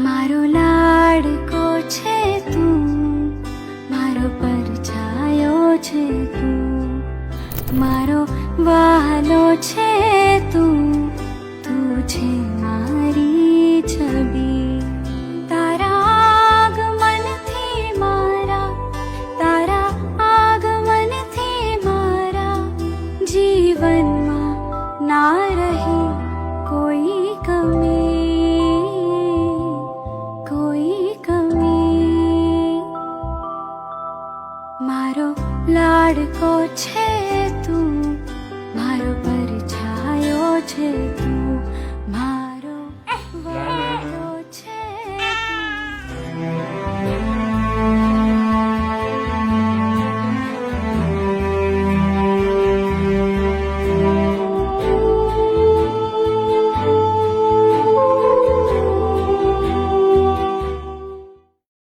મારો લાડકો છે તું, મારો પરછાયો છે તું, મારો વહાલો છે તું, તું છે મારી છબી. તારા આગમનથી મારા જીવનમાં ના રહી કોઈ કમી. મારો લાડકો છે